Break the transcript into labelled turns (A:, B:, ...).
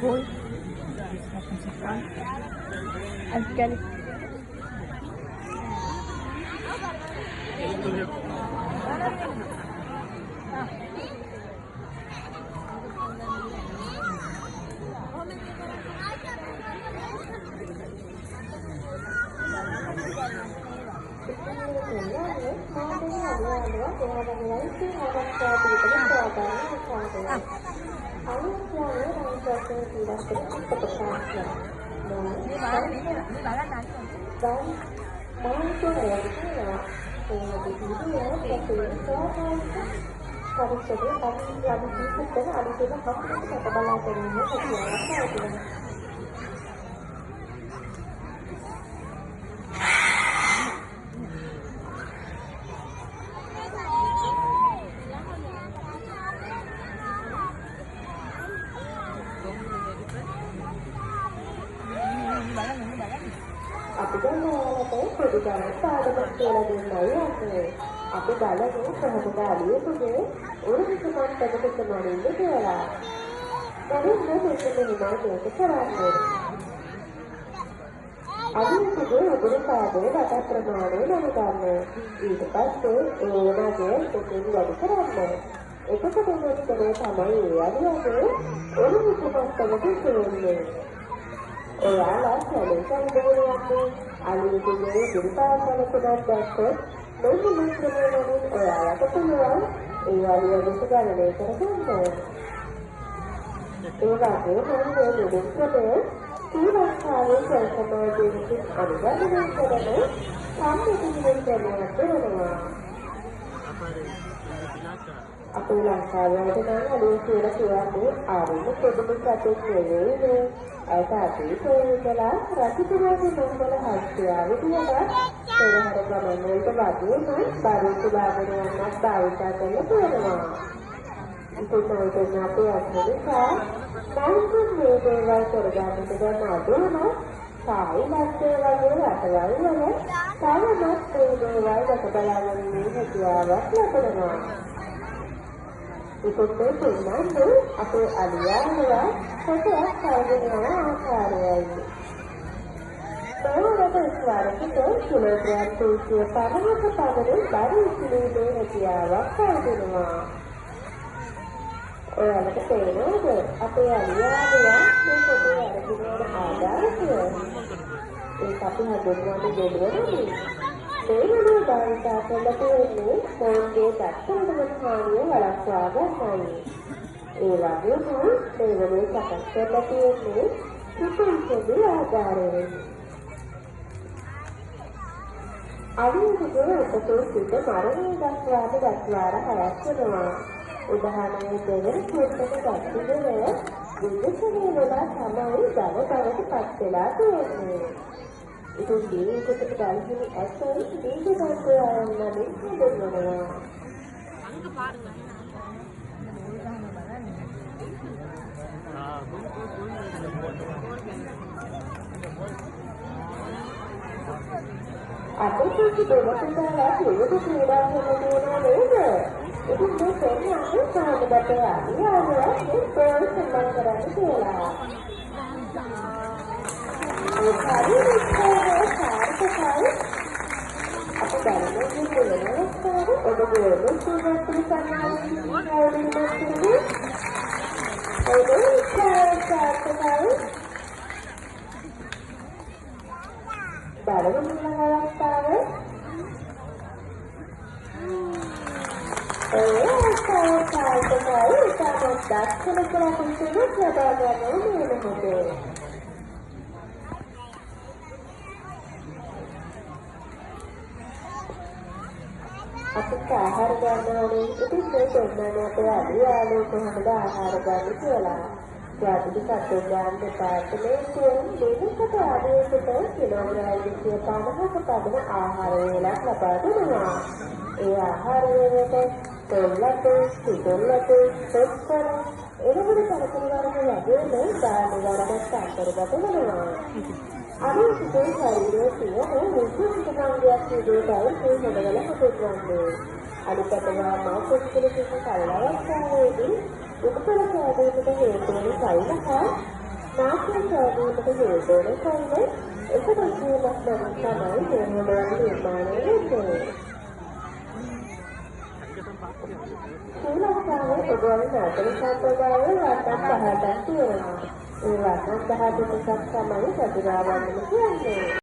A: Boy, Alkali.
B: අපි දැන් ඔයාලට පොඩි ගමන් පාඩමක් කියලා දෙන්නයි යන්නේ. අපි බලමු කොහොමද අලියෙකුගේ උරුමක මට්ටමකට මොනින්ද කියලා. දැන් මෙන්න මේක කරන්නේ. අලියෙකුගේ උගුරු පාදයේ වට ප්‍රමාණය නමගන්න. ඊට පස්සේ ඒ වගේ පොතේ වැඩි කරන්න. එතකොට මොකද තමයි අලියගේ උරුමක මට්ටමකට කියන්නේ. ඔයාලා සැලෙන් දෙවියන්ගේ අලියෙකුගේ දුර්පාසල කුඩක් දැක්කොත් මෙන්න ක්‍රමවලින් ඔයාලට පුළුවන් ඒ අලියගෙට ගණනය කරගන්න. ඒ වගේ මොන දෙයක්ද ශ්‍රී ලංකාවේ සමාජයේ අනුගමනය කරන සම්පූර්ණ ක්‍රමයක් වෙනවා. අපේ ලංකාවේ නම් අලිය කියලා කියන්නේ ආරම්භ පොදුම සතෙක් නෙවෙයි. ऐसा अतीतला रसिकुमारी मंगल हास्यावी दिया तेरहर गमन के बाजू में बारू के बाबरे अन्ना बाविता करने पड़ेगा इसे नाइटना पे अपने का नाइट में देवा करगाने के नादो ना साई लगते वाले अटवाई वाले सारे मत देवा रसबलावन में हथियार लगना इकोटे पुन्ना අපේ අලියාවලා කොටයක් කාගෙන යන ආකාරයයි. තවරට ස්වරකිත කිලෝග්‍රෑම් 350ක පමණ බර ඉතිරිදේ හැකියාවක් කරනවා. ඔයාලට තේරෙනවද අපේ අලියාවලා මේ කොටේ අරගෙන ආදායකය? ඒක අපි හදන්නේ දෙවියන්ගේ. තේරෙනවද බාහිර පොළපොළේ පොන්ගේ දක්ෂණම හානිය වළක්වා ගන්නයි. ඒ වගේම දෙවනේ සකස් කරලා තියෙන්නේ සුපුරුෂගේ ආධාරයෙන්. අලියෙකුගේ උපතේ සිට මරණය දක්වාම හයක් වෙනවා. උදාහරණයක් දෙන්න පුරුතක දැක්කේ විදේශයේ වල තමයි ධනවලට පත් වෙලා තියෙන්නේ. ඉතින් මේකට ගල්හිමි ඇත්තයි මේක ගන්න ආරම්භනේ දෙන්නවා. අංක පාඩම අපේ දෙවතුන්ලා විවිධ ක්‍රීඩා කරනවා නේද? ඉතින් මේ කියන්නේ සාමාන්‍යයට ආදියාවල මේ පොල් සම්බන්ධ කරන්නේ කියලා. ඒ කාර්යයේ සාර්ථකයි. අපේ දැනුම දෙන්නේ ඔබගේ දුක්ඛ පිළිසන්නාදී මොනවද? ඒක සාර්ථකයි. බලමු ඊළඟ අවස්ථාව. සාර්ථකයි. දක්ෂණ කරලා තියෙන ලබා ගන්න ඕනේ. අපිට ආහාර ගන්න ඕනේ. ඉතින් මේ දෙන්නනේ අපේ අලියාලෝ කොහොමද ආහාර ගන්න කියලා. ජාතික සත්ත්වයන් දෙපාර්තමේන්තුවෙන් දෙවිසක ආදේශයට කිලෝග්‍රෑම් 250ක පමණ ආහාර වේලක් ලබා දෙනවා. ඒ ආහාර වේලට තොල්ලට, සිතොල්ලට, සොක්කර, එළවලු පළතුරු වර්ග වගේම දාන වරකට අන්තර්ගත වෙනවා. අනිත්‍යයේ ශරීරයේ තියෙන මුසුම් සමාංගයක් විදිහටයි මේ හොදවල හොදවන්නේ. අනිත්‍යතවා මාසෙකල කිසි කලවස්තාවේදී උපකල සාධනයට හේතු වන සෛලහ නාට්‍ය සාධනයට හේතු වන සෛල එකපස්වීමක් නම් තමයි මේ හොදවල නිර්මාණය වෙන්නේ. ශ්‍රී ලංකාවේ ඔබවන නාටක සම්ප්‍රදාය වටන් 18ක් තියෙනවා. ඒ වටන් 18 තමයි චතුරාර්ය කියන්නේ.